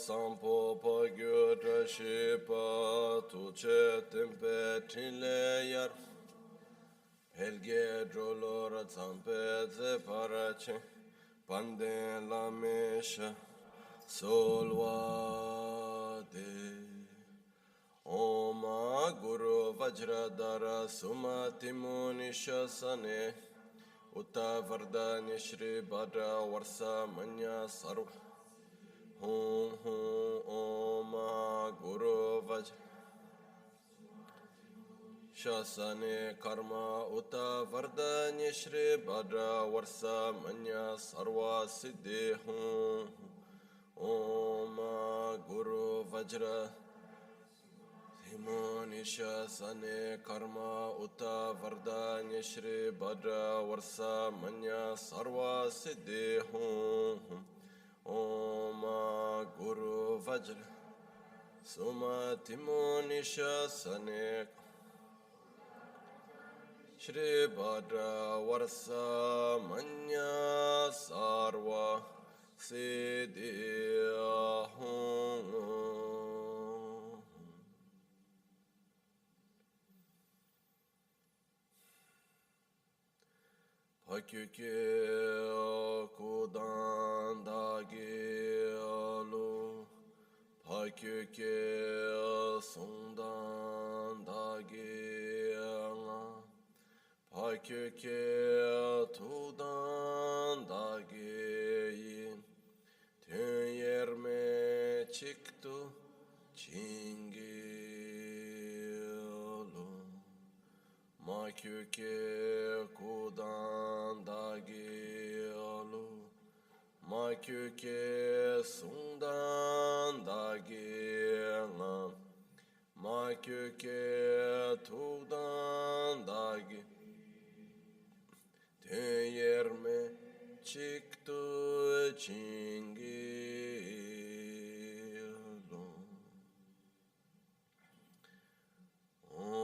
sampo pagyo drashipa tuche tempe trileyar helge drolora zampe ze parache pande lamesha solvade Oma Guru Vajradhara Sumati Munisha Sane Uta Vardanya Shri Bhadra Varsa Manya Sarva Hum Hum Oma Guru Shasane Karma Uta Vardanya Shri Bhadra Varsa Manya Sarva Siddhi Hum Oma Guru Vajra Monisha Sane Karma Uta Vardanya Shri Bhadra Varsa Manya Sarva Siddhi Hum Oma Guru Vajra Sumati Monisha Sane Shri Bhadra Varsa Manya Sarva Siddhi Hum Pakyuke kudan dagi alu, pakyuke sundan dagi ala, pakyuke tudan dagi yin, tün yerme çıktı çingi alu, makyuke kudan dagi alu, makyuke sundan dagi ala, makyuke tudan dagi, tün yerme çıktı çingi alu.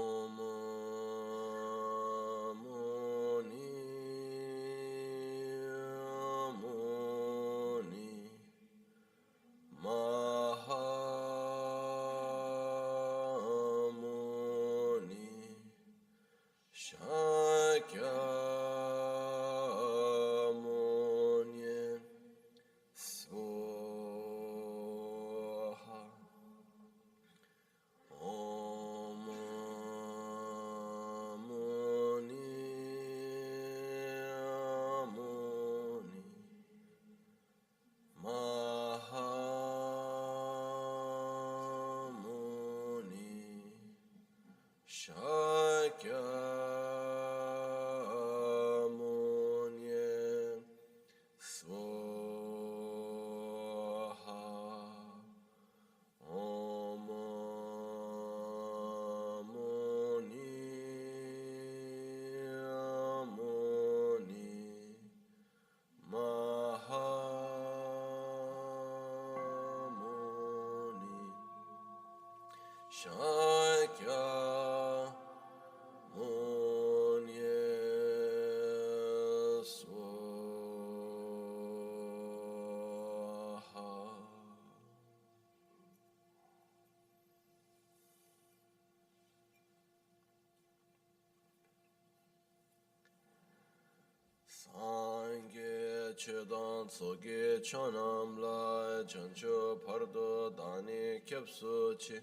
Chedan soge chanam la chancho pardo dani kyapso chi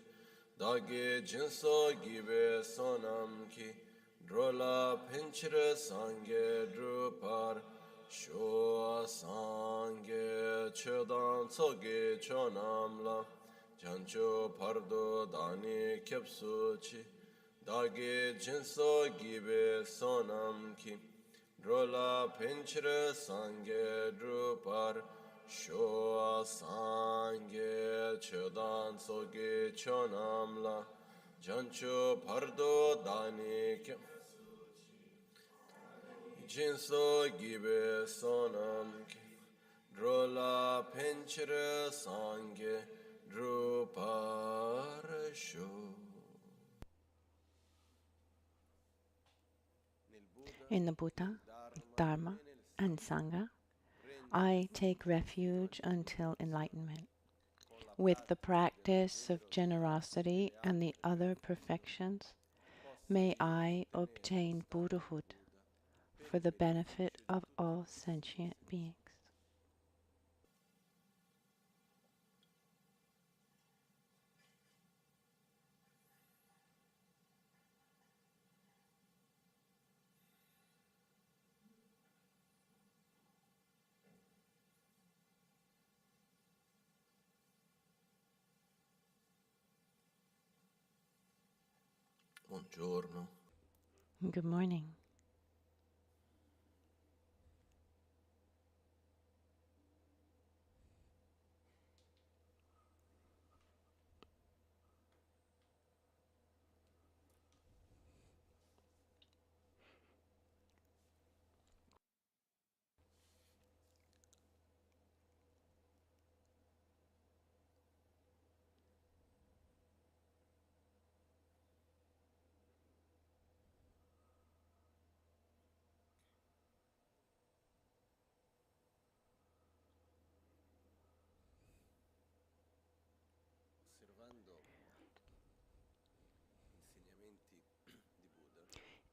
dage jinso gibe sonam ki drola pinchre sange drupar sho sange chedan soge chanam la chancho pardo dani kyapso chi dage jinso gibe sonam ki Drola pinchre sange drupar Shoa sange chedan soge chonamla Jancho pardo dani Jinso gibe sonam Drola pinchre sange drupar Shoa. In the Buddha, Dharma, and Sangha, I take refuge until enlightenment. with the practice of generosity and the other perfections, may I obtain Buddhahood for the benefit of all sentient beings. Buongiorno. Good morning.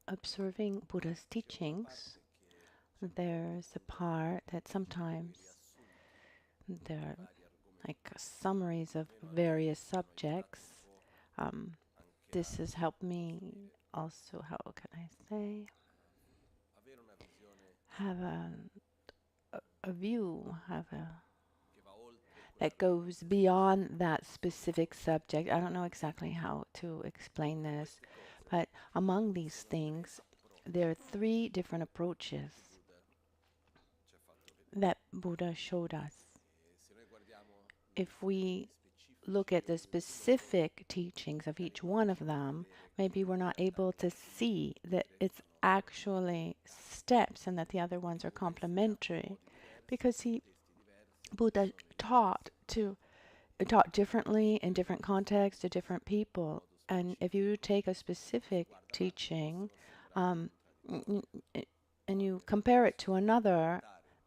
Observing Buddha's teachings, there's a part that sometimes there are like summaries of various subjects. This has helped me also, how can I say, have a view, that goes beyond that specific subject. I don't know exactly how to explain this, but among these things, there are three different approaches that Buddha showed us. If we look at the specific teachings of each one of them, maybe we're not able to see that it's actually steps and that the other ones are complementary, because Buddha taught differently in different contexts to different people. And if you take a specific teaching and you compare it to another,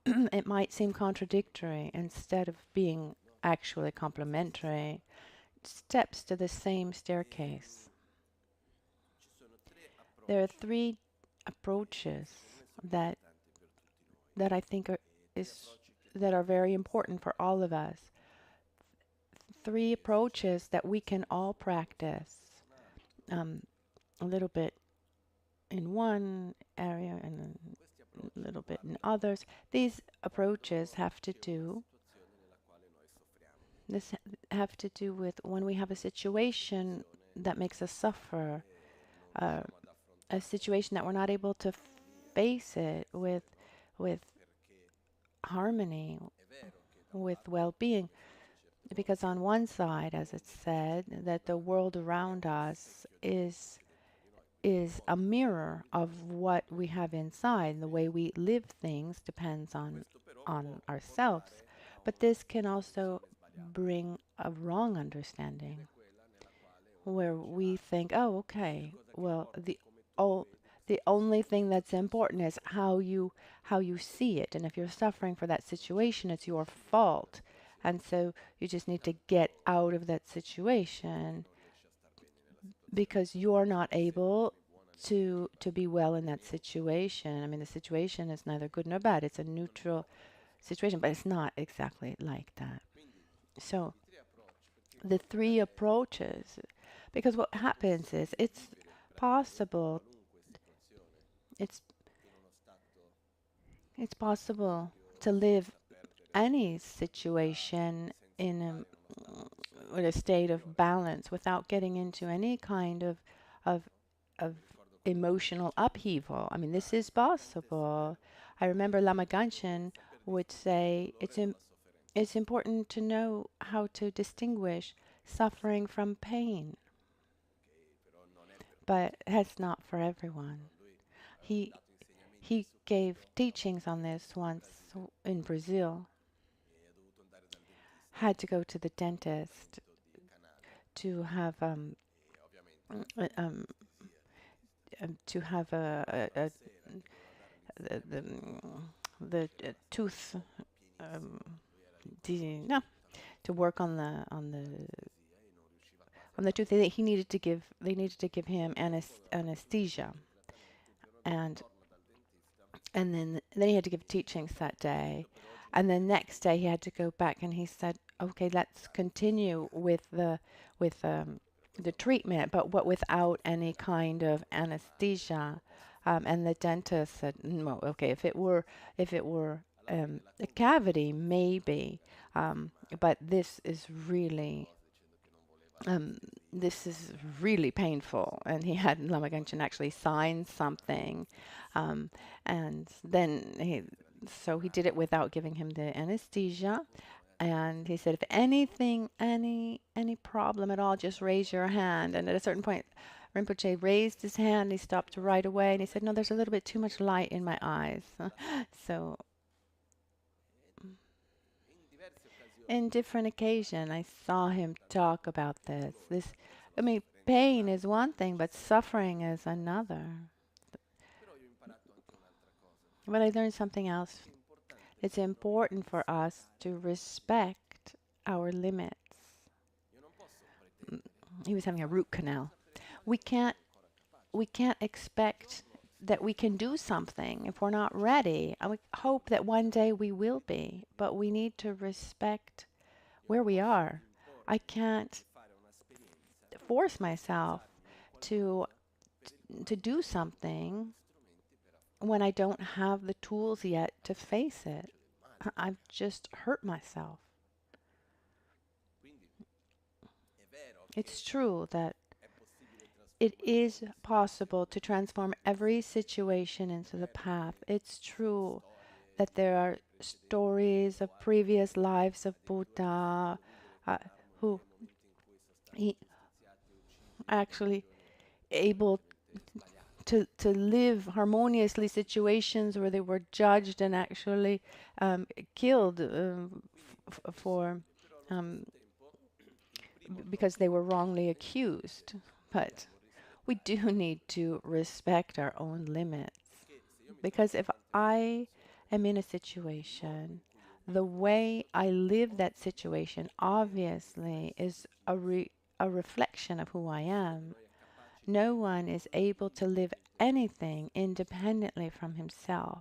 it might seem contradictory instead of being actually complementary, steps to the same staircase. There are three approaches that I think that are very important for all of us. Three approaches that we can all practice a little bit in one area and a little bit in others. These approaches have to do with when we have a situation that makes us suffer, a situation that we're not able to face it with harmony, with well-being. Because on one side, as it's said, that the world around us is a mirror of what we have inside. The way we live things depends on ourselves. But this can also bring a wrong understanding, where we think, oh, okay, well, the only thing that's important is how you see it. And if you're suffering for that situation, it's your fault. And so you just need to get out of that situation because you're not able to be well in that situation. I mean, the situation is neither good nor bad. It's a neutral situation, but it's not exactly like that. So the three approaches, because what happens is it's possible to live any situation in a state of balance without getting into any kind of emotional upheaval. I mean, this is possible. I remember Lama Ganchen would say it's important to know how to distinguish suffering from pain. But that's not for everyone. He gave teachings on this once in Brazil. Had to go to the dentist to have the tooth no to work on the tooth. He needed to give they needed to give him anesthesia, and then he had to give teachings that day, and the next day he had to go back, and he said, okay, let's continue with the treatment, but without any kind of anesthesia. And the dentist said, no, okay, if it were a cavity, maybe, but um, this is really painful. And he had Lama actually sign something, and then so he did it without giving him the anesthesia. And he said, if anything, any problem at all, just raise your hand. And at a certain point, Rinpoche raised his hand. He stopped right away, and he said, no, there's a little bit too much light in my eyes. So in different occasions, I saw him talk about this. I mean, pain is one thing, but suffering is another. But I learned something else. It's important for us to respect our limits. He was having a root canal. We can't expect that we can do something if we're not ready. I would hope that one day we will be, but we need to respect where we are. I can't force myself to do something when I don't have the tools yet to face it. I've just hurt myself. It's true that it is possible to transform every situation into the path. It's true that there are stories of previous lives of Buddha who he actually able to live harmoniously situations where they were judged and actually killed for because they were wrongly accused. But we do need to respect our own limits, because if I am in a situation, the way I live that situation obviously is a reflection of who I am. No one is able to live anything independently from himself.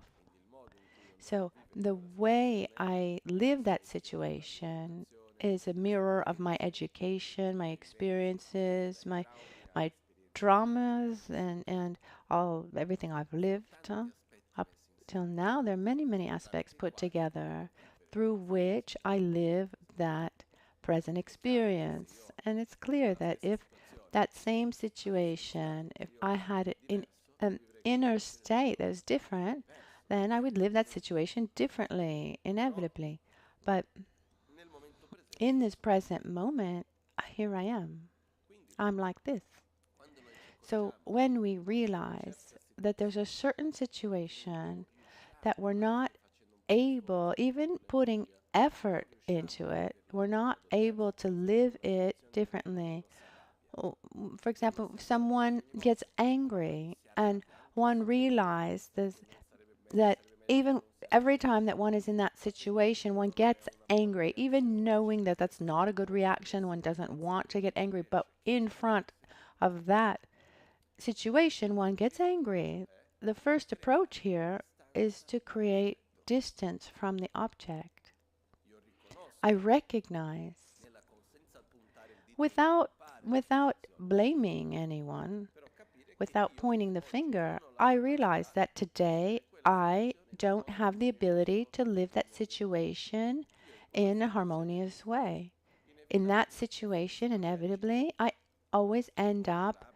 So the way I live that situation is a mirror of my education, my experiences, my traumas, and everything I've lived up till now. There are many aspects put together through which I live that present experience. And it's clear that if that same situation, if I had an inner state that was different, then I would live that situation differently, inevitably. But in this present moment, here I am. I'm like this. So when we realize that there's a certain situation that we're not able, even putting effort into it, we're not able to live it differently. For example, if someone gets angry and one realizes that even every time that one is in that situation, one gets angry, even knowing that that's not a good reaction, one doesn't want to get angry, but in front of that situation, one gets angry. The first approach here is to create distance from the object. I recognize, without blaming anyone, without pointing the finger, I realize that today I don't have the ability to live that situation in a harmonious way. In that situation, inevitably, I always end up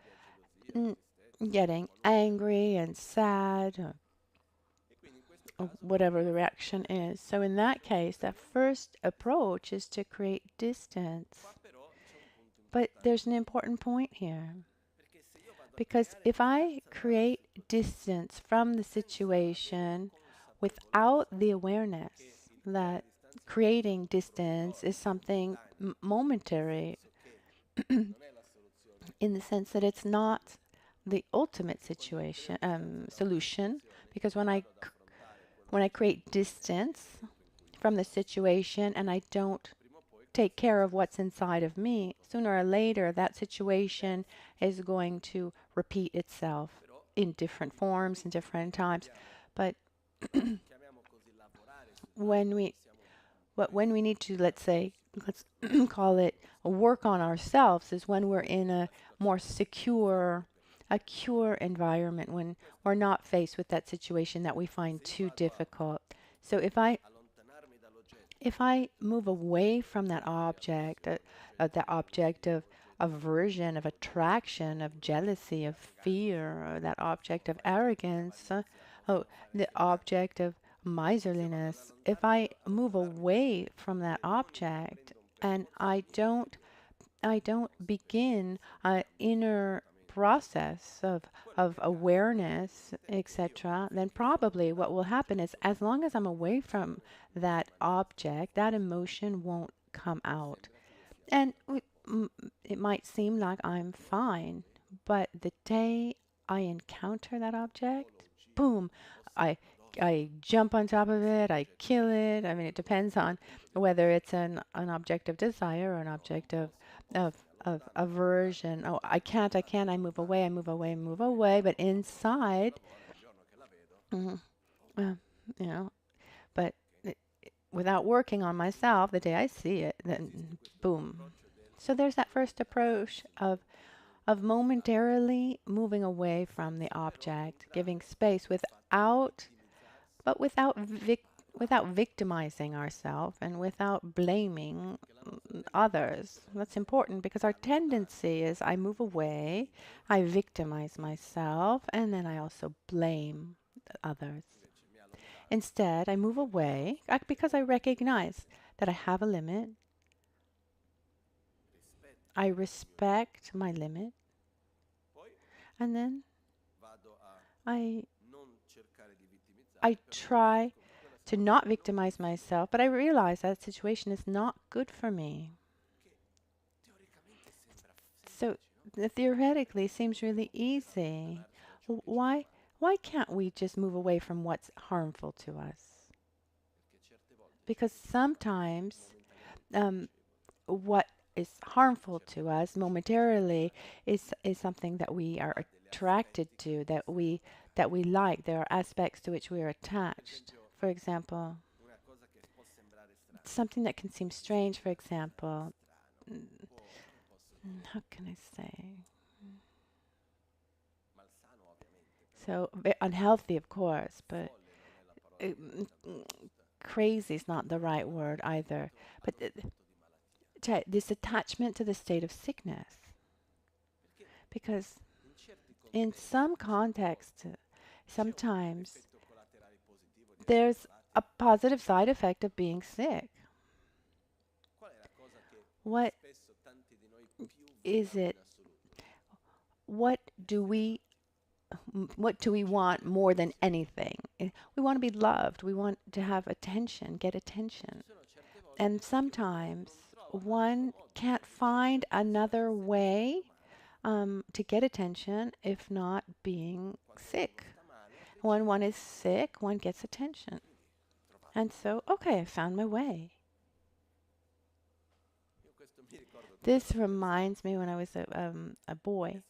getting angry and sad, or whatever the reaction is. So in that case, the first approach is to create distance. But there's an important point here. Because if I create distance from the situation without the awareness that creating distance is something momentary, in the sense that it's not the ultimate solution, because when I create distance from the situation and I don't take care of what's inside of me, sooner or later that situation is going to repeat itself in different forms and different times. But when we when we need to, let's say, let's call it work on ourselves, is when we're in a more secure, a cure environment, when we're not faced with that situation that we find too difficult. So if I move away from that object, the object of aversion, of attraction, of jealousy, of fear, or that object of arrogance, the object of miserliness, if I move away from that object and I don't begin an inner process of awareness, etc., then probably what will happen is, as long as I'm away from that object, that emotion won't come out. And it might seem like I'm fine, but the day I encounter that object, boom, I I jump on top of it, I kill it. I mean, it depends on whether it's an object of desire or an object of of aversion. Oh, I can't, I move away, I move away, I move away. But inside, mhm, uh, you know, but without working on myself, the day I see it, then boom. So there's that first approach of momentarily moving away from the object, giving space without victimizing ourselves and without blaming others. That's important because our tendency is I move away, I victimize myself, and then I also blame others. Instead, I move away because I recognize that I have a limit. I respect my limit, and then I I try to not victimize myself, but I realize that situation is not good for me. So theoretically, it seems really easy. Why can't we just move away from what's harmful to us? Because sometimes what is harmful to us momentarily is something that we are attracted to, that we like. There are aspects to which we are attached. For example, something that can seem strange, for example, how can I say? So unhealthy, of course, but crazy is not the right word either. But this attachment to the state of sickness. Because in some contexts, sometimes there's a positive side effect of being sick. What is it? What do we want more than anything? We want to be loved. We want to have attention, get attention. And sometimes one can't find another way to get attention if not being sick. When one is sick, one gets attention. And so, okay, I found my way. This reminds me when I was a boy.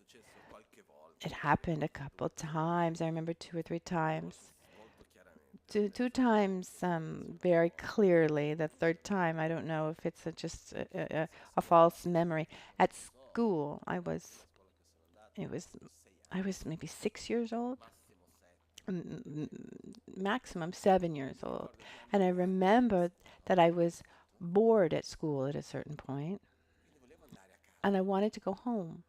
It happened a couple times. I remember 2 or 3 times. Two times very clearly. The third time, I don't know if it's just a false memory. At school, I was maybe 6 years old, maximum 7 years old. And I remember that I was bored at school at a certain point, and I wanted to go home.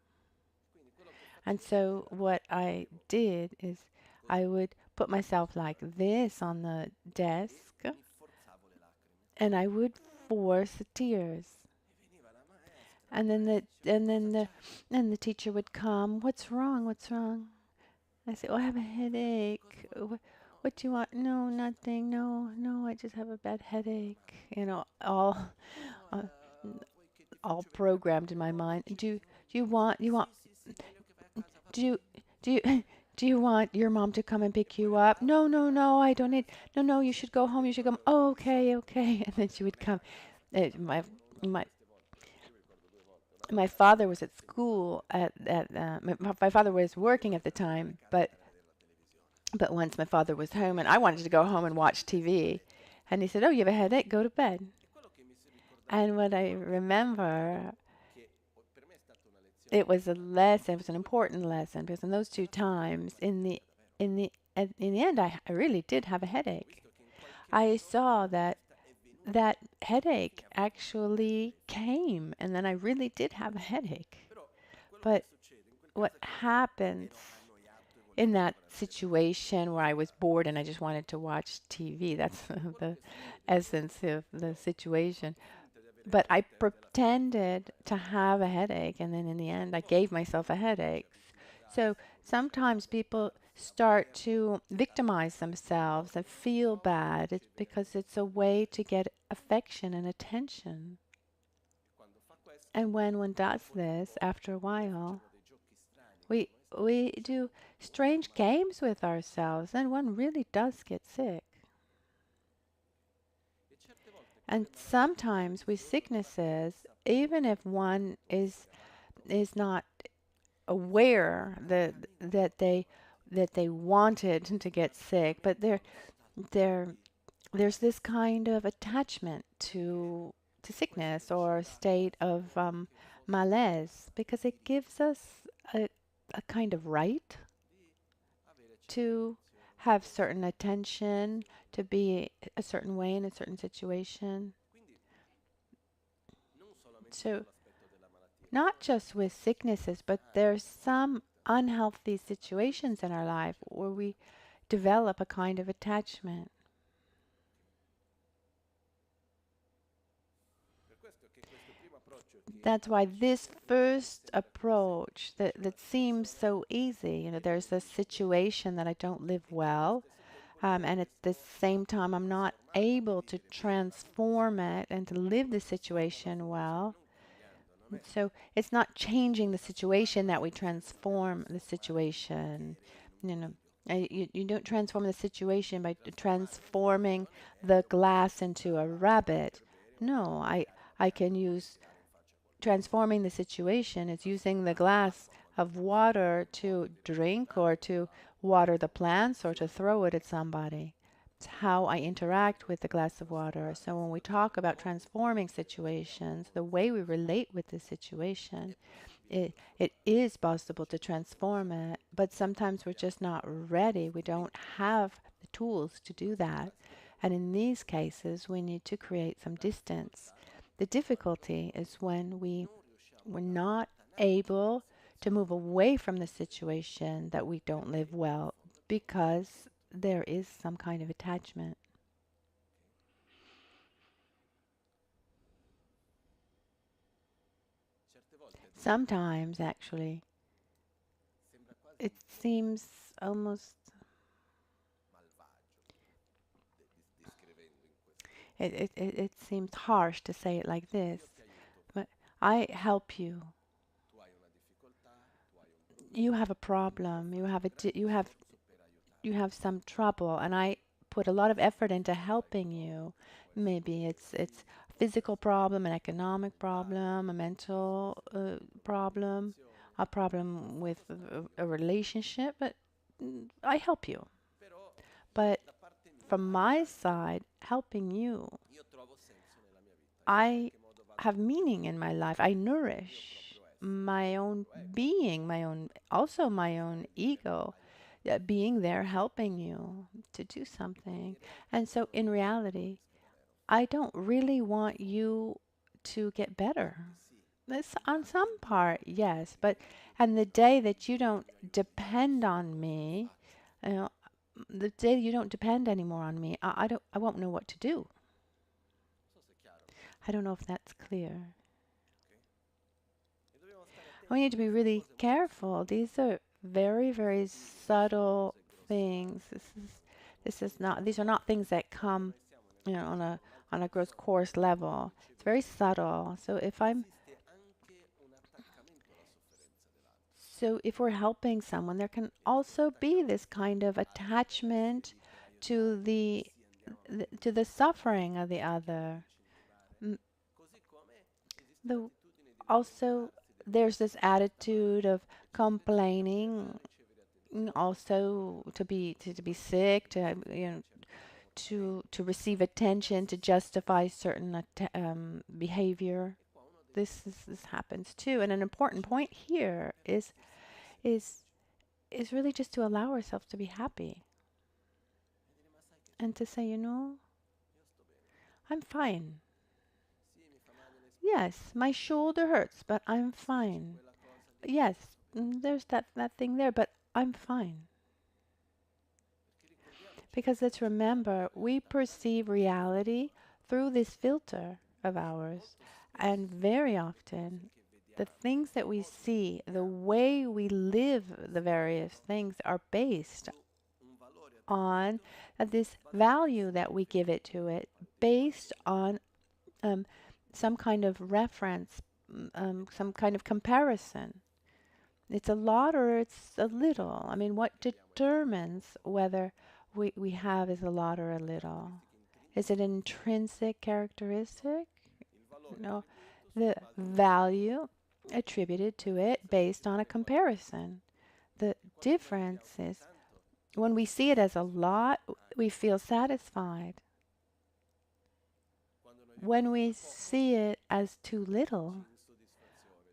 And so what I did is I would put myself like this on the desk, and I would force the tears. And then the teacher would come. What's wrong? What's wrong? I say, oh, I have a headache. What do you want? No, nothing. No, no, I just have a bad headache. Uh, all programmed in my mind. Do you want do you do you do you want your mom to come and pick you up? No, no, no, I don't need. No, no, you should go home. You should come. Oh, okay, okay. And then she would come. my my father was at school my father was working at the time, but once my father was home and I wanted to go home and watch TV, and he said, "Oh, you have a headache? Go to bed." And what I remember, it was a lesson. It was an important lesson because in those two times, in the end, I really did have a headache. I saw that that headache actually came, and then I really did have a headache. But what happens in that situation where I was bored and I just wanted to watch TV? That's the essence of the situation. But I pretended to have a headache, and then in the end, I gave myself a headache. So sometimes people start to victimize themselves and feel bad. It's because it's a way to get affection and attention. And when one does this, after a while, we do strange games with ourselves, and one really does get sick. And sometimes with sicknesses, even if one is not aware that they wanted to get sick, but there there's this kind of attachment to sickness or a state of malaise because it gives us a, a kind of right to have certain attention, to be a certain way in a certain situation. So not just with sicknesses, but there's some unhealthy situations in our life where we develop a kind of attachment. That's why this first approach that seems so easy, there's a situation that I don't live well, and at the same time, I'm not able to transform it and to live the situation well. So it's not changing the situation that we transform the situation. You know, you don't transform the situation by transforming the glass into a rabbit. No, I can use transforming the situation is using the glass of water to drink or to water the plants or to throw it at somebody. It's how I interact with the glass of water. So when we talk about transforming situations, the way we relate with the situation, it is possible to transform it, but sometimes we're just not ready. We don't have the tools to do that. And in these cases, we need to create some distance. The difficulty is when we're not able to move away from the situation that we don't live well because there is some kind of attachment. Sometimes, actually, it seems almost, it seems harsh to say it like this, but I help you. You have a problem. You have some trouble, and I put a lot of effort into helping you. Maybe it's a physical problem, an economic problem, a mental problem, a problem with a relationship, but I help you. But from my side, helping you, I have meaning in my life. I nourish my own being, also my own ego, being there helping you to do something. And so in reality, I don't really want you to get better. This on some part, yes, but and the day that you don't depend on me, you know, the day you don't depend anymore on me, I won't know what to do. I don't know if that's clear. We need to be really careful. These are very, very subtle things. This is not these are not things that come, on a gross course level. It's very subtle. So if we're helping someone, there can also be this kind of attachment to the suffering of the other. The also there's this attitude of complaining, also to be sick, to to receive attention, to justify certain behavior. This happens too, and an important point here is is really just to allow ourselves to be happy and to say, I'm fine. Yes, my shoulder hurts, but I'm fine. Yes, there's that thing there, but I'm fine. Because let's remember, we perceive reality through this filter of ours. And very often, the things that we see, the way we live the various things are based on this value that we give it to it, based on um, some kind of reference, some kind of comparison. It's a lot or it's a little. I mean, what determines whether we have is a lot or a little? Is it an intrinsic characteristic? No, the value attributed to it based on a comparison. The difference is when we see it as a lot, we feel satisfied. When we see it as too little,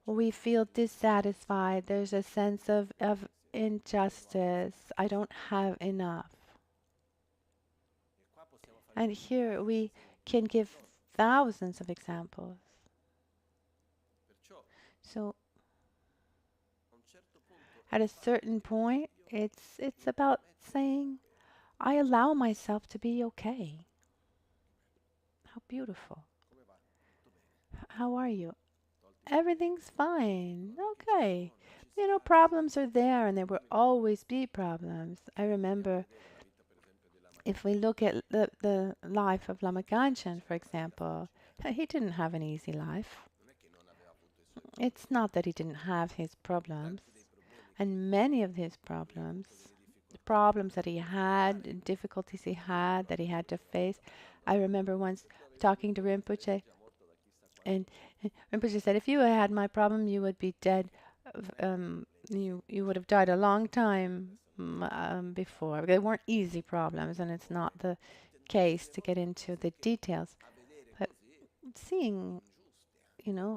we feel dissatisfied. There's a sense of injustice. I don't have enough. And here we can give thousands of examples. So at a certain point, it's about saying, I allow myself to be okay. How beautiful. How are you? Everything's fine. Okay. Problems are there and there will always be problems. I remember if we look at the life of Lama Ganchen, for example, he didn't have an easy life. It's not that he didn't have his problems, and many of his problems, the problems that he had, difficulties he had, that he had to face. I remember once talking to Rinpoche, and Rinpoche said, if you had my problem, you would be dead. You would have died a long time before. They weren't easy problems, and it's not the case to get into the details. But seeing,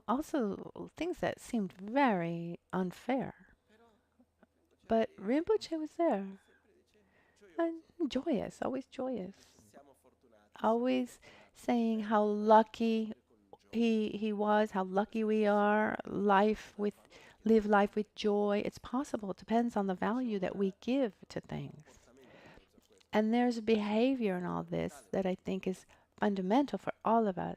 also things that seemed very unfair. But Rinpoche was there, and joyous, always joyous, always saying how lucky he was, how lucky we are. Live life with joy. It's possible. It depends on the value that we give to things. And there's a behavior in all this that I think is fundamental for all of us.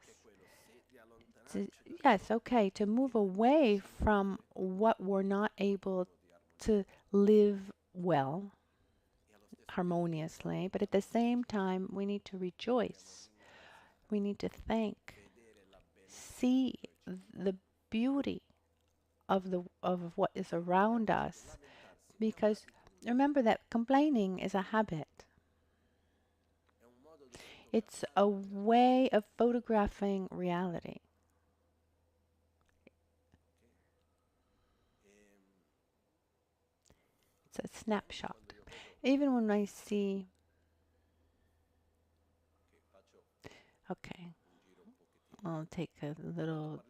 Yes, okay, to move away from what we're not able to live well, harmoniously, but at the same time, we need to rejoice. We need to thank, see the beauty of what is around us, because remember that complaining is a habit. It's a way of photographing reality. It's a snapshot. Even when I see, okay, I'll take a little,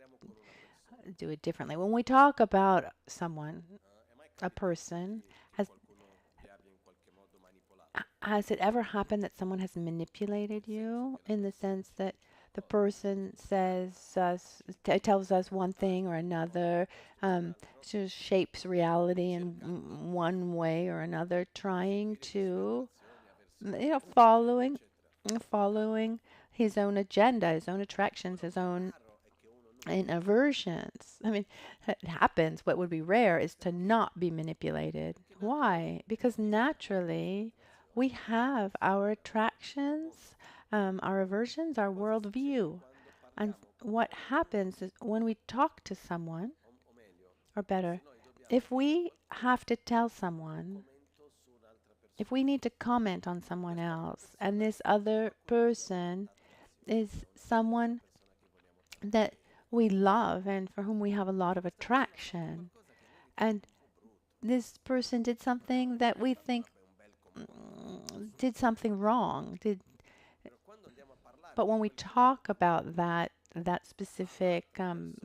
do it differently. When we talk about someone, a person, has it ever happened that someone has manipulated you in the sense that the person tells us one thing or another, just shapes reality in one way or another, trying to, following his own agenda, his own attractions, his own and aversions. I mean, it happens. What would be rare is to not be manipulated. Why? Because naturally, we have our attractions, our aversions, our worldview. And what happens is when we talk to someone, or better, if we have to tell someone, if we need to comment on someone else, and this other person is someone that we love and for whom we have a lot of attraction. And this person did something that we think did something wrong. But when we talk about that specific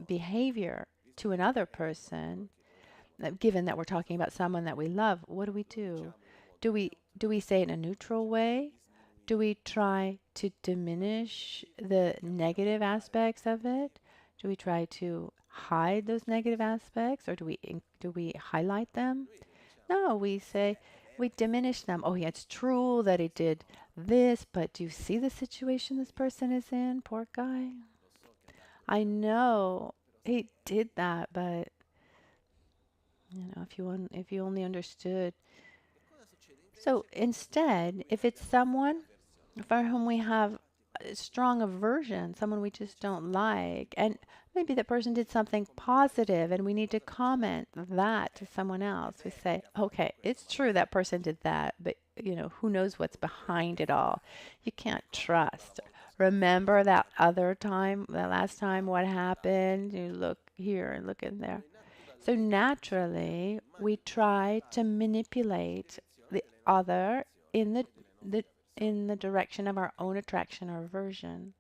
behavior to another person, given that we're talking about someone that we love, what do we do? Do we say it in a neutral way? Do we try to diminish the negative aspects of it? Do we try to hide those negative aspects, or do we highlight them? No, we diminish them. Oh, yeah, it's true that he did this, but do you see the situation this person is in? Poor guy. I know he did that, but if you only understood. So instead, if it's someone for whom we have a strong aversion, someone we just don't like, and maybe that person did something positive and we need to comment that to someone else. We say, okay, it's true that person did that, but who knows what's behind it all? You can't trust. Remember that other time, that last time, what happened? You look here and look in there. So naturally, we try to manipulate the other in the in the direction of our own attraction or aversion.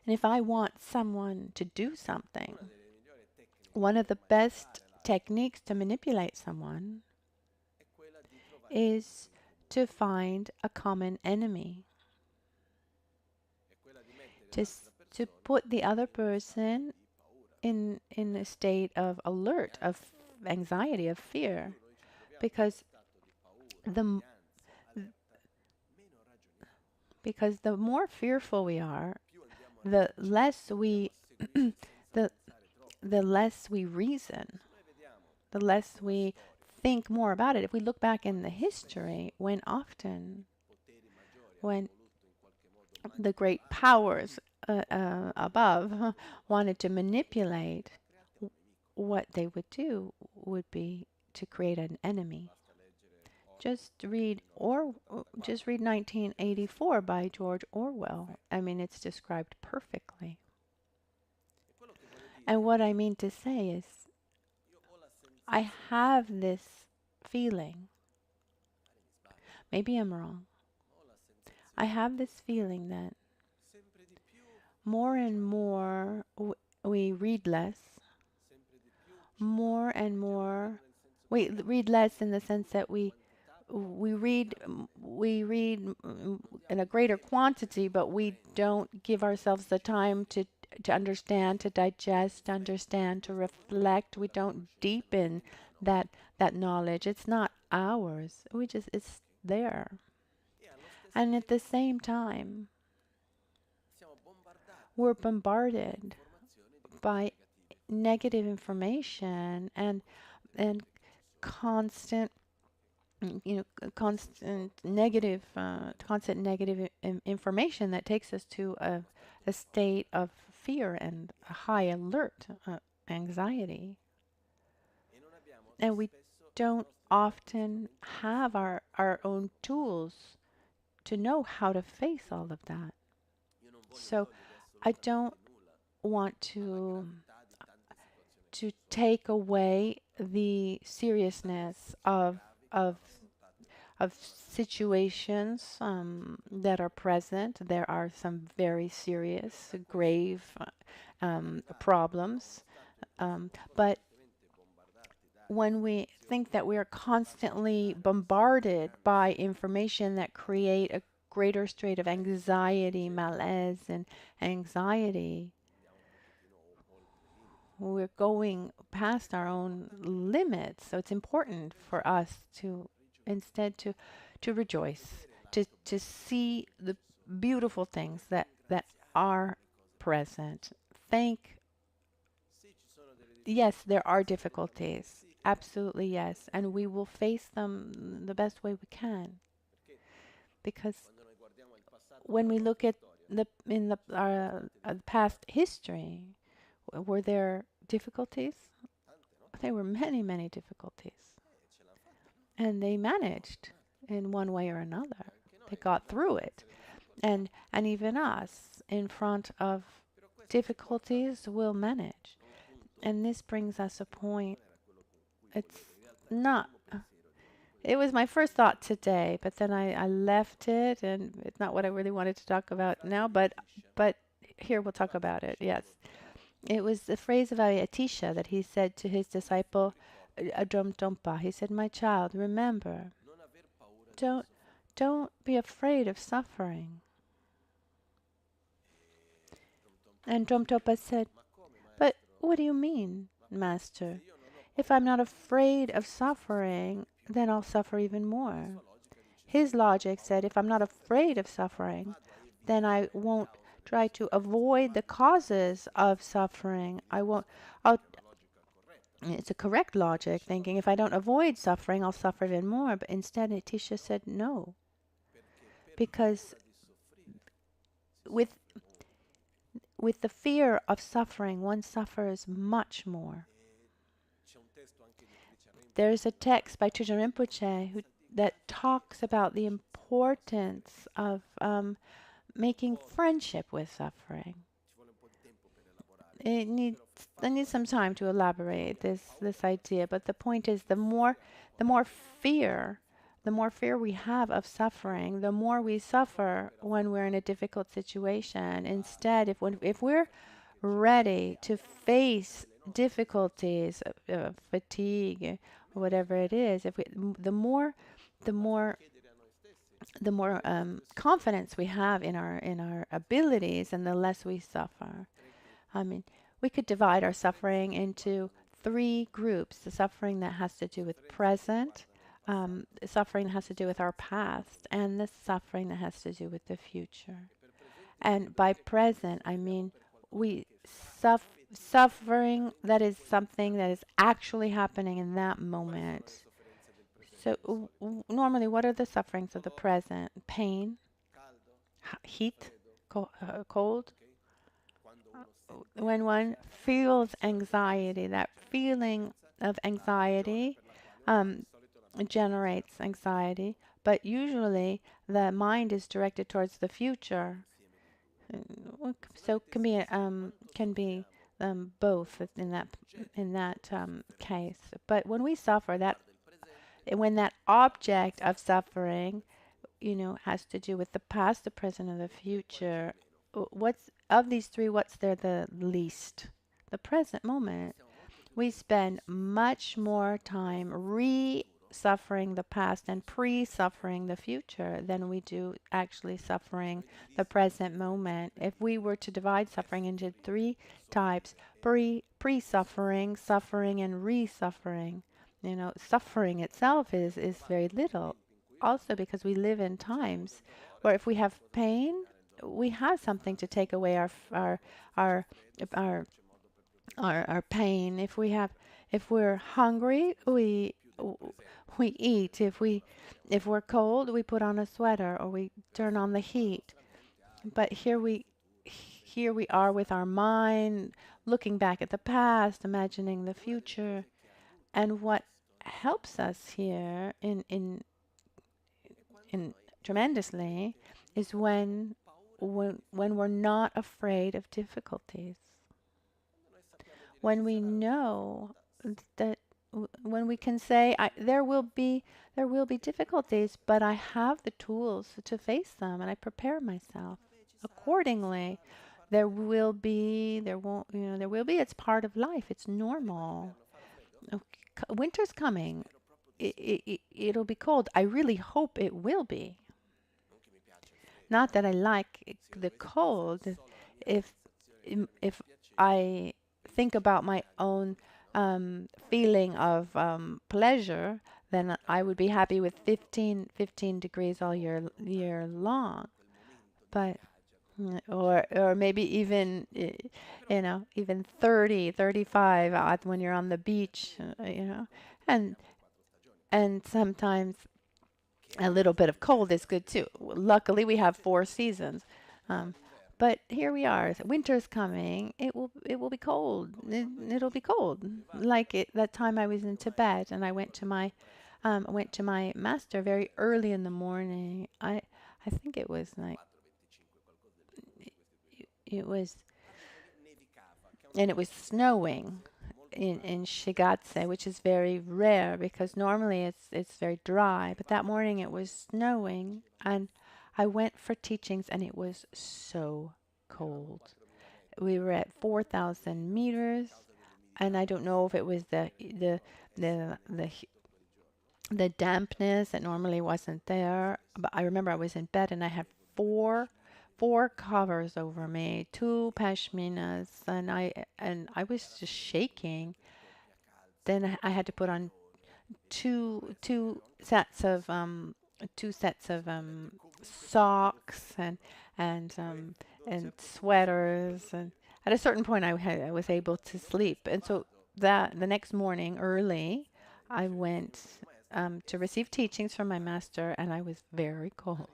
And if I want someone to do something, one of the best techniques to manipulate someone is to find a common enemy. To put the other person in a state of alert, of anxiety, of fear, because the because the more fearful we are, the less we the the less we reason, the less we think more about it. If we look back in the history, when the great powers above wanted to manipulate, what they would do would be to create an enemy. Just read 1984 by George Orwell. I mean, it's described perfectly. And what I mean to say is, I have this feeling, maybe I'm wrong, I have this feeling that more and more we read less, more and more we read less in the sense that we read in a greater quantity, but we don't give ourselves the time to understand, to digest, to understand, to reflect. We don't deepen that knowledge. It's not ours. It's there. And at the same time, we're bombarded by negative information and constant constant negative information that takes us to a state of fear and a high alert, anxiety. And we don't often have our own tools to know how to face all of that. So I don't want to take away the seriousness of situations that are present. There are some very serious, grave problems. But when we think that we are constantly bombarded by information that create a greater state of anxiety, malaise, and anxiety, we're going past our own limits. So it's important for us to instead to rejoice, to see the beautiful things that are present. Yes, there are difficulties. Absolutely, yes. And we will face them the best way we can. Because when we look at the past history, were there difficulties? There were many, many difficulties. And they managed in one way or another. They got through it. and even us in front of difficulties will manage. And this brings us a point. It's not. It was my first thought today, but then I left it, and it's not what I really wanted to talk about now. But here we'll talk about it. Yes, it was the phrase of Atisha that he said to his disciple Adromtompa. He said, "My child, remember, don't don't be afraid of suffering." And Dromtopa said, "But what do you mean, Master? If I'm not afraid of suffering, then I'll suffer even more." His logic said, if I'm not afraid of suffering, then I won't try to avoid the causes of suffering. I'll, it's a correct logic, thinking if I don't avoid suffering, I'll suffer even more. But instead, Atisha said no, because with with the fear of suffering, one suffers much more. There's a text by Tuja Rinpoche that talks about the importance of making friendship with suffering. I need some time to elaborate this idea, but the point is the more fear we have of suffering, the more we suffer when we're in a difficult situation. Instead, if we're ready to face difficulties, fatigue, whatever it is, the more confidence we have in our abilities, and the less we suffer. I mean, we could divide our suffering into three groups: the suffering that has to do with present, the suffering that has to do with our past, and the suffering that has to do with the future. And by present, I mean we suffering that is something that is actually happening in that moment. So normally, what are the sufferings of the present? Pain, heat, cold. When one feels anxiety, that feeling of anxiety generates anxiety, but usually the mind is directed towards the future. So it can be both in that case. But when we suffer, when that object of suffering, has to do with the past, the present, and the future, what's of these three, what's there the least? The present moment. We spend much more time re-suffering the past and pre-suffering the future than we do actually suffering the present moment. If we were to divide suffering into three types: pre-suffering, suffering, and re-suffering, suffering itself is very little. Also, because we live in times where if we have pain, we have something to take away our our our our pain. If we're hungry, we eat. If we're cold, we put on a sweater or we turn on the heat. But here we are with our mind looking back at the past, imagining the future. And what helps us here in tremendously is when we're not afraid of difficulties. When we know that when we can say there will be difficulties, but I have the tools to face them and I prepare myself accordingly. There won't, there will be. It's part of life. It's normal. Winter's coming. It'll be cold. I really hope it will be. Not that I like the cold. If if I think about my own feeling of pleasure, then I would be happy with 15 degrees all year long. But or maybe even even 30, 35 when you're on the beach, and sometimes a little bit of cold is good too. Luckily, we have four seasons. Um, but here we are. Winter's coming. It will be cold. It'll be cold. Like that time I was in Tibet and I went to my master very early in the morning. I think it was like it was, and it was snowing in Shigatse, which is very rare because normally it's very dry. But that morning it was snowing, and I went for teachings, and it was so cold. We were at 4,000 meters, and I don't know if it was the the the dampness that normally wasn't there. But I remember I was in bed, and I had four covers over me, two pashminas, and I was just shaking. Then I had to put on two sets of socks and and sweaters, and at a certain point I was able to sleep. And so that the next morning early I went to receive teachings from my master, and I was very cold.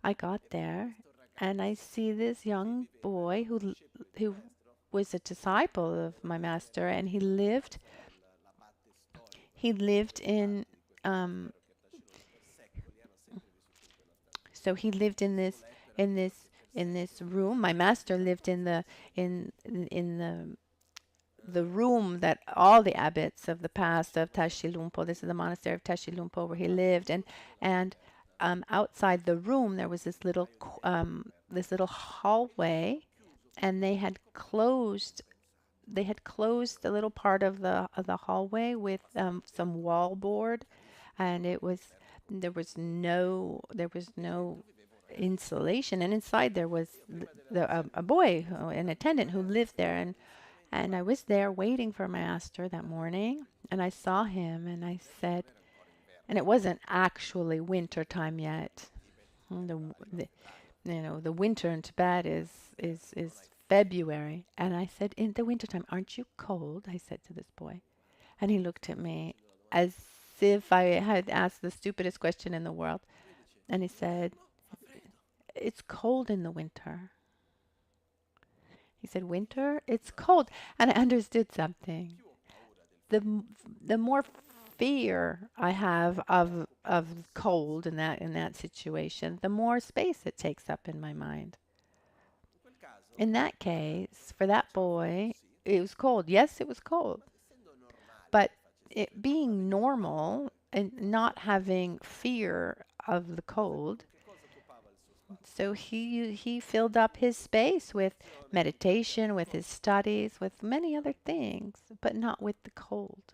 I got there, and I see this young boy who was a disciple of my master, and he lived in um, so he lived in this in this room. My master lived in the room that all the abbots of the past of Tashilumpo. This is the monastery of Tashilumpo where he lived, and outside the room there was this little hallway, and they had closed a little part of the hallway with some wallboard, and there was no insulation, and inside there was a boy, an attendant who lived there, and I was there waiting for my master that morning, and I saw him, and I said, and it wasn't actually winter time yet. The, the winter in Tibet is February. And I said, in the wintertime, aren't you cold? I said to this boy. And he looked at me as if I had asked the stupidest question in the world. And he said, it's cold in the winter. He said, winter? It's cold. And I understood something. The more fear I have of cold in that situation, the more space it takes up in my mind. In that case, for that boy, it was cold. Yes, it was cold. But it being normal and not having fear of the cold, so he filled up his space with meditation, with his studies, with many other things, but not with the cold.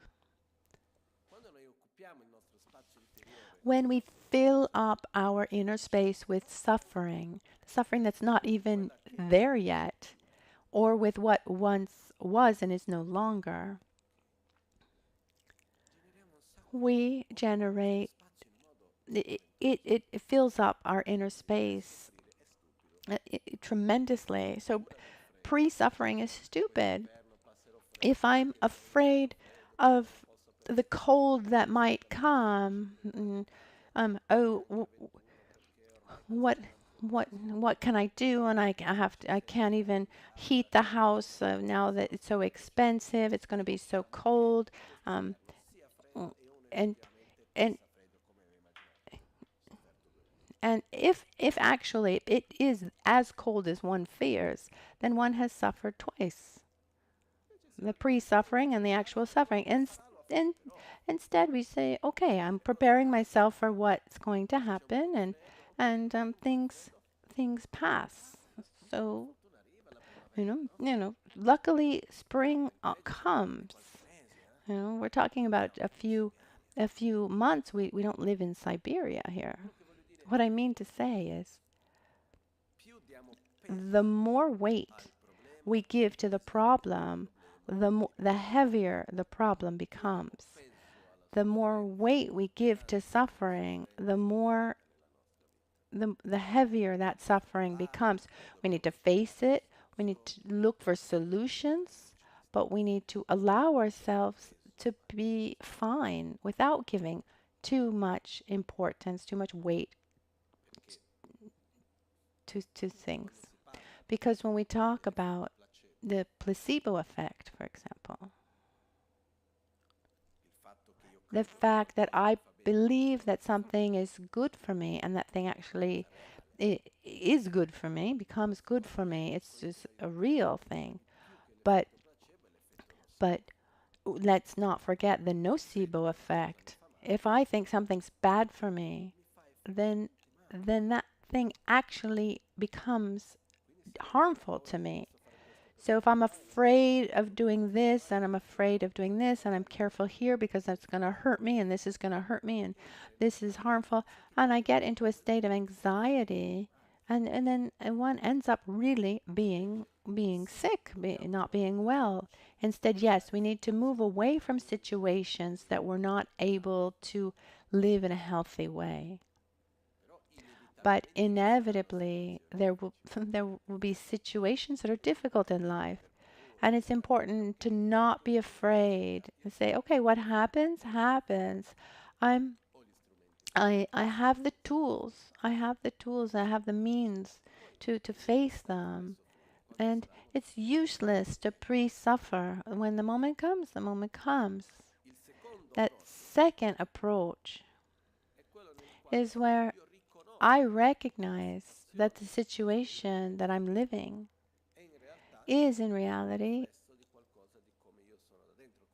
When we fill up our inner space with suffering that's not even there yet, or with what once was and is no longer, we generate it fills up our inner space tremendously. So pre-suffering is stupid. If I'm afraid of the cold that might come, what what can I do? And I can't even heat the house now that it's so expensive. It's going to be so cold, um, and and and if actually it is as cold as one fears, then one has suffered twice: the pre-suffering and the actual suffering. And instead we say, okay, I'm preparing myself for what's going to happen, and things pass. So luckily spring comes. We're talking about a few months. We don't live in Siberia here. What I mean to say is, the more weight we give to the problem, the heavier the problem becomes. The more weight we give to suffering, the heavier that suffering becomes. We need to face it. We need to look for solutions, but we need to allow ourselves to be fine without giving too much importance, too much weight to things. Because when we talk about the placebo effect, for example, the fact that I believe that something is good for me and that thing actually it is good for me, becomes good for me. It's just a real thing. But but let's not forget the nocebo effect. If I think something's bad for me, then that thing actually becomes harmful to me. So if I'm afraid of doing this and I'm afraid of doing this and I'm careful here because that's going to hurt me and this is going to hurt me and this is harmful, and I get into a state of anxiety, and then one ends up really being sick, not being well. Instead, yes, we need to move away from situations that we're not able to live in a healthy way. But inevitably, there will be situations that are difficult in life. And it's important to not be afraid and say, okay, what happens, happens. I'm I have the tools. I have the tools. I have the means to face them. And it's useless to pre-suffer. When the moment comes, the moment comes. That second approach is where I recognize that the situation that I'm living is in reality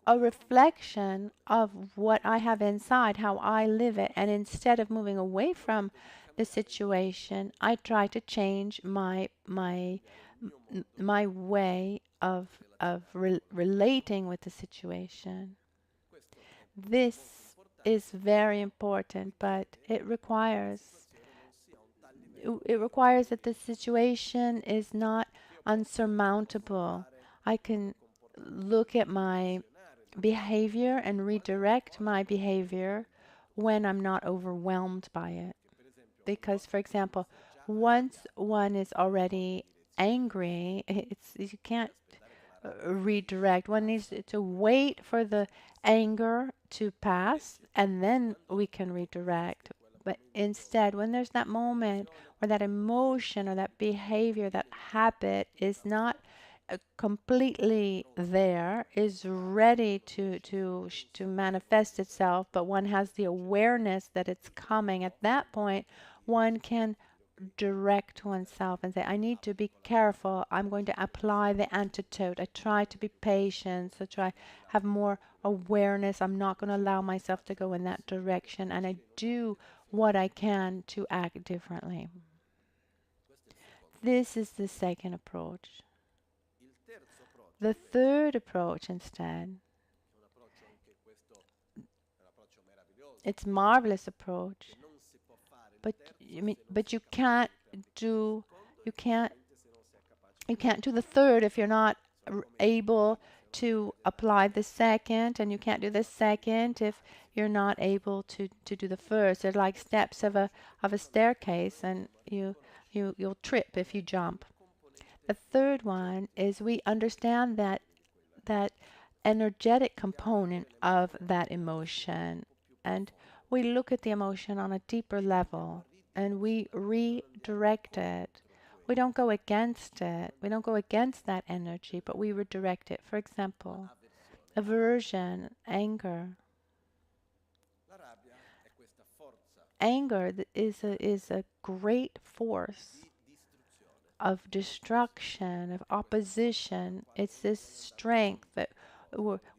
a reflection of what I have inside, how I live it. And instead of moving away from the situation, I try to change my way of relating with the situation. This is very important, but it requires that the situation is not unsurmountable. I can look at my behavior and redirect my behavior when I'm not overwhelmed by it. Because, for example, once one is already angry, you can't redirect. One needs to wait for the anger to pass and then we can redirect. But instead, when there's that moment where that emotion or that behavior, that habit is not completely there, is ready to manifest itself, but one has the awareness that it's coming, at that point, one can direct oneself and say, I need to be careful. I'm going to apply the antidote. I try to be patient. I try have more awareness. I'm not going to allow myself to go in that direction. And I do what I can to act differently. This is the second approach. The third approach, instead, it's a marvelous approach, but you can't do you can't you can't do the third if you're not able to apply the second, and you can't do the second if you're not able to do the first. They're like steps of a staircase, and you'll trip if you jump. The third one is we understand that energetic component of that emotion, and we look at the emotion on a deeper level and we redirect it. We don't go against it. We don't go against that energy, but we redirect it. For example, aversion, anger. Anger is a great force of destruction, of opposition. It's this strength that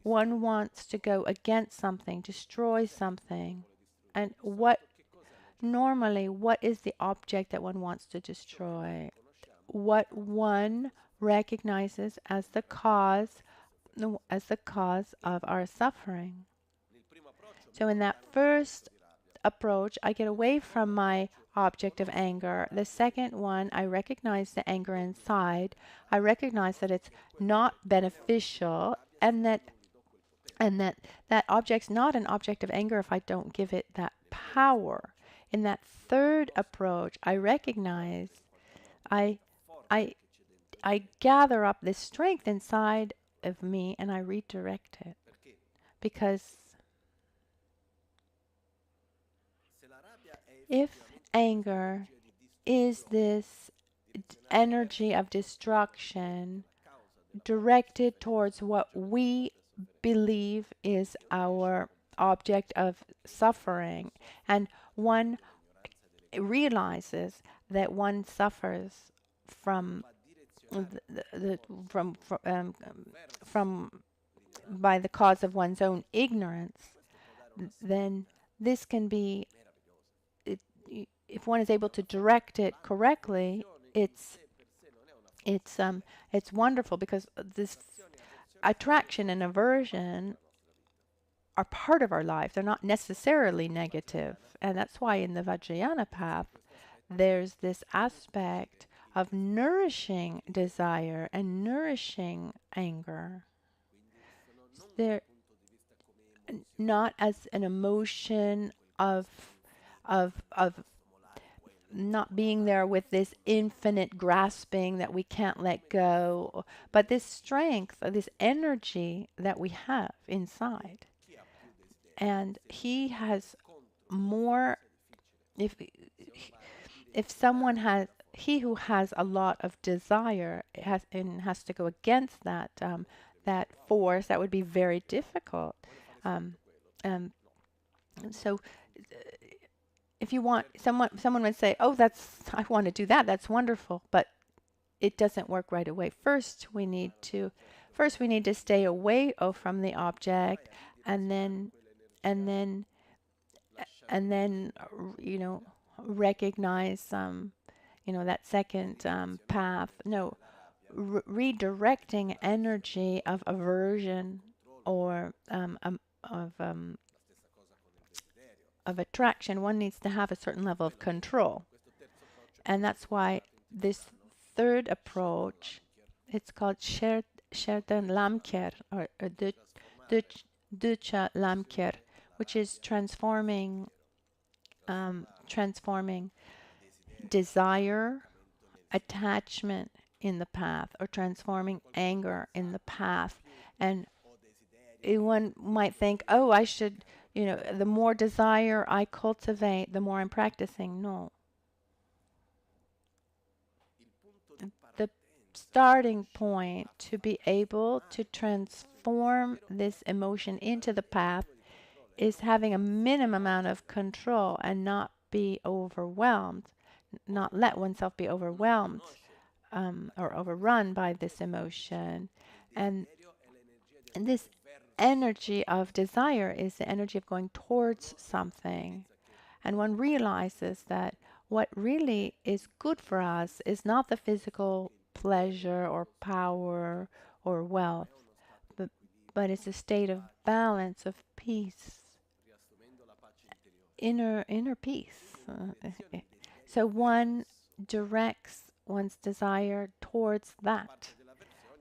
one wants to go against something, destroy something. And what is the object that one wants to destroy? What one recognizes as the cause of our suffering. So in that first approach, I get away from my object of anger. The second one, I recognize the anger inside. I recognize that it's not beneficial, and that object's not an object of anger if I don't give it that power. In that third approach, I recognize I I I gather up this strength inside of me and I redirect it. Because if anger is this energy of destruction directed towards what we believe is our object of suffering, and one realizes that one suffers from the from by the cause of one's own ignorance, then this can be, it, if one is able to direct it correctly, it's it's um it's wonderful, because this attraction and aversion are part of our life. They're not necessarily negative. And that's why in the Vajrayana path, there's this aspect of nourishing desire and nourishing anger. They're not as an emotion of of not being there with this infinite grasping that we can't let go, but this strength, this energy that we have inside. And he has more, if someone has, he who has a lot of desire has to go against that that force, that would be very difficult. Um, um, so if you want someone would say, oh, I want to do that, that's wonderful, but it doesn't work right away. First we need to stay away from the object, and then and then recognize that second path. No, redirecting energy of aversion or of attraction. One needs to have a certain level of control, and that's why this third approach, it's called Sherden Lamker, or Ducha Lamker, which is transforming desire, attachment in the path, or transforming anger in the path. And one might think, oh, I should, the more desire I cultivate, the more I'm practicing. No. The starting point to be able to transform this emotion into the path is having a minimum amount of control and not be overwhelmed, not let oneself be overwhelmed or overrun by this emotion. And this energy of desire is the energy of going towards something. And one realizes that what really is good for us is not the physical pleasure or power or wealth, but it's a state of balance, of peace, inner peace. So one directs one's desire towards that.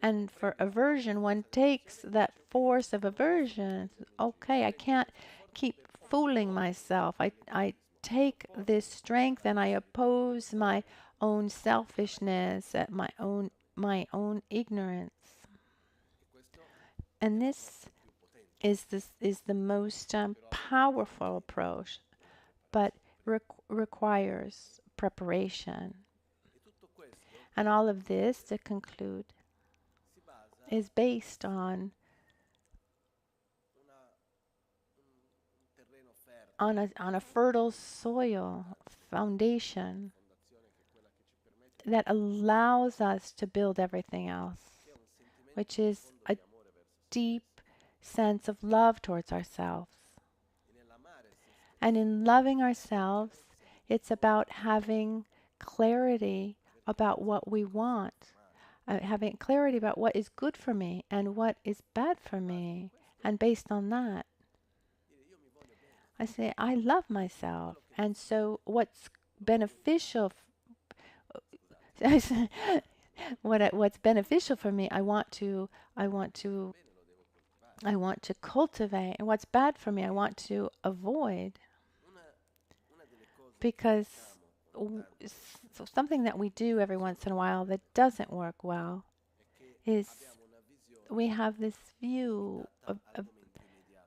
And for aversion, one takes that force of aversion. Okay, I can't keep fooling myself. I take this strength and I oppose my own selfishness, my own ignorance. And this is the most powerful approach, but requires preparation. And all of this, to conclude, is based on a fertile soil foundation that allows us to build everything else, which is a deep sense of love towards ourselves. And in loving ourselves, it's about having clarity about what we want, having clarity about what is good for me and what is bad for me. And based on that, I say, I love myself. And so what's beneficial, what's beneficial for me, I want to cultivate. And what's bad for me, I want to avoid. Because something that we do every once in a while that doesn't work well is we have this view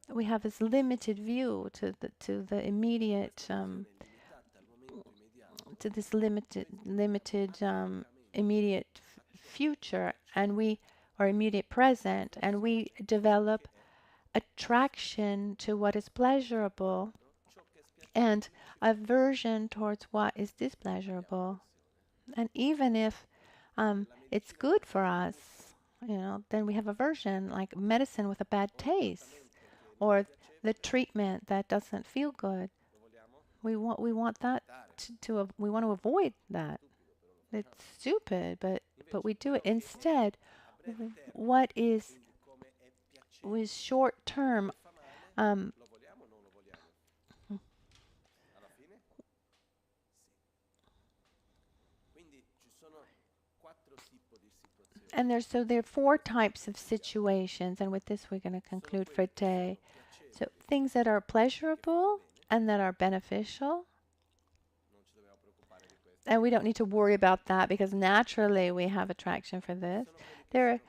we have this limited view to the immediate to this limited immediate future, and or immediate present, and we develop attraction to what is pleasurable and aversion towards what is displeasurable. And even if it's good for us, then we have aversion, like medicine with a bad taste, or the treatment that doesn't feel good. We want that we want to avoid that. It's stupid, but we do it instead. What is short term? Um, and there are four types of situations, and with this we're going to conclude for today. So things that are pleasurable and that are beneficial, and we don't need to worry about that because naturally we have attraction for this. There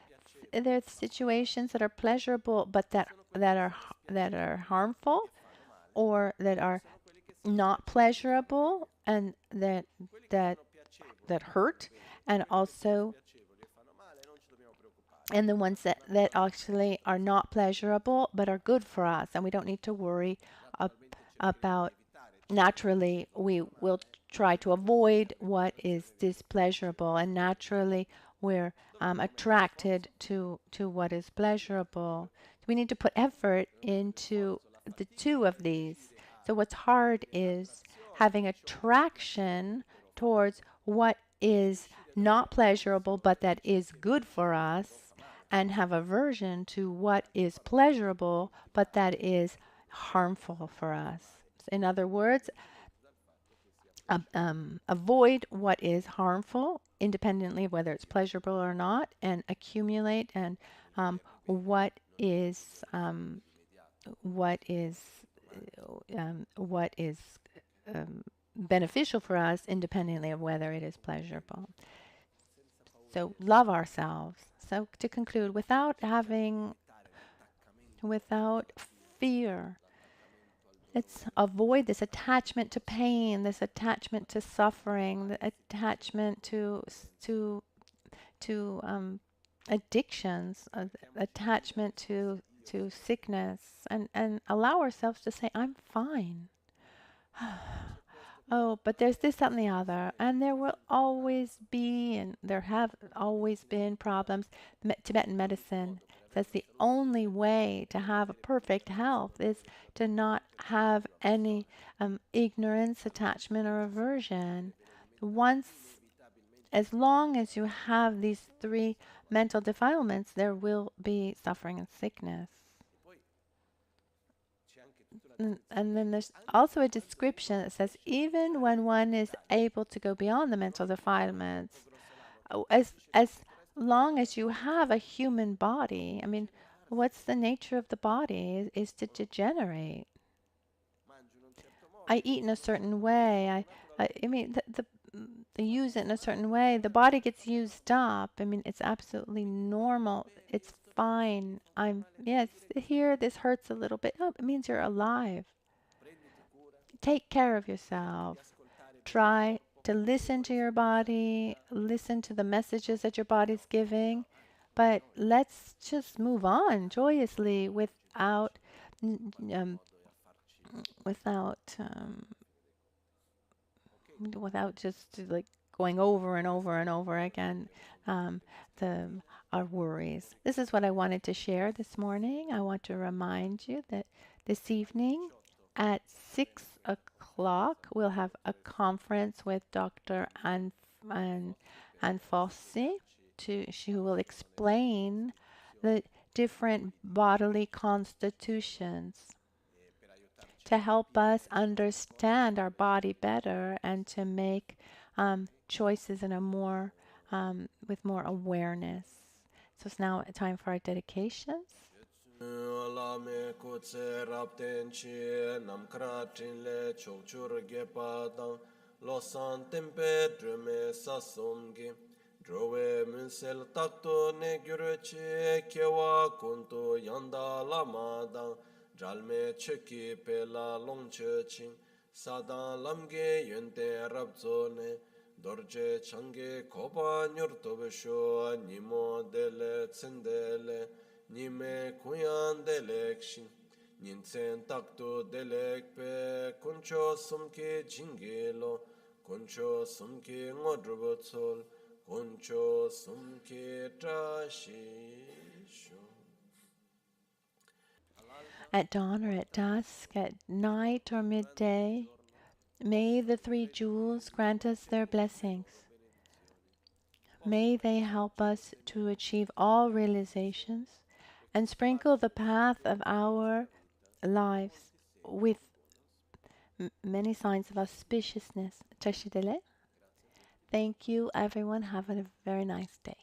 are situations that are pleasurable but that are harmful or that are not pleasurable and that hurt, and also and the ones that actually are not pleasurable but are good for us, and we don't need to worry about. Naturally we will try to avoid what is displeasurable, and naturally we're attracted to what is pleasurable. We need to put effort into the two of these. So what's hard is having attraction towards what is not pleasurable but that is good for us, and have aversion to what is pleasurable but that is harmful for us. In other words, avoid what is harmful, independently of whether it's pleasurable or not, and accumulate and what is what is what is beneficial for us, independently of whether it is pleasurable. So love ourselves. So to conclude, without fear. Let's avoid this attachment to pain, this attachment to suffering, the attachment to addictions, attachment to sickness, and allow ourselves to say, "I'm fine." Oh, but there's this, that, and the other, and there will always be, and there have always been problems. Tibetan medicine says the only way to have a perfect health is to not have any ignorance, attachment, or aversion. Once, as long as you have these three mental defilements, there will be suffering and sickness. And then there's also a description that says even when one is able to go beyond the mental defilements, as long as you have a human body, I mean, what's the nature of the body is to degenerate. I eat in a certain way. I mean, they use it in a certain way. The body gets used up. I mean, it's absolutely normal. It's fine. Yes, here, this hurts a little bit. Oh, it means you're alive. Take care of yourself. Try to listen to your body, listen to the messages that your body's giving, but let's just move on joyously um, without without just like going over and over and over again um, the our worries. This is what I wanted to share this morning. I want to remind you that this evening at 6 o'clock we'll have a conference with Dr. Ann Fossi. She will explain the different bodily constitutions to help us understand our body better and to make choices in a more with more awareness. So it's now time for our dedications. Lame kutse rapten chi namkratin le chokchur gepadang losan tempe drume sasomgi drowe munsel takto ne gyurche kewa kunto yanda lamadang jalme cheki pela longche ching sadan lamge yente rabzone dorje change kopa nyortobesho nimo dele tsendele Nime kuyan delekşin, ninsen taktu delek pe kuncho sumki jingelo, Kuncho sumki ngodrubotsol, Kuncho sumki trashisho. At dawn or at dusk, at night or midday, may the three jewels grant us their blessings. May they help us to achieve all realizations and sprinkle the path of our lives with many signs of auspiciousness. Tashidele. Thank you, everyone. Have a very nice day.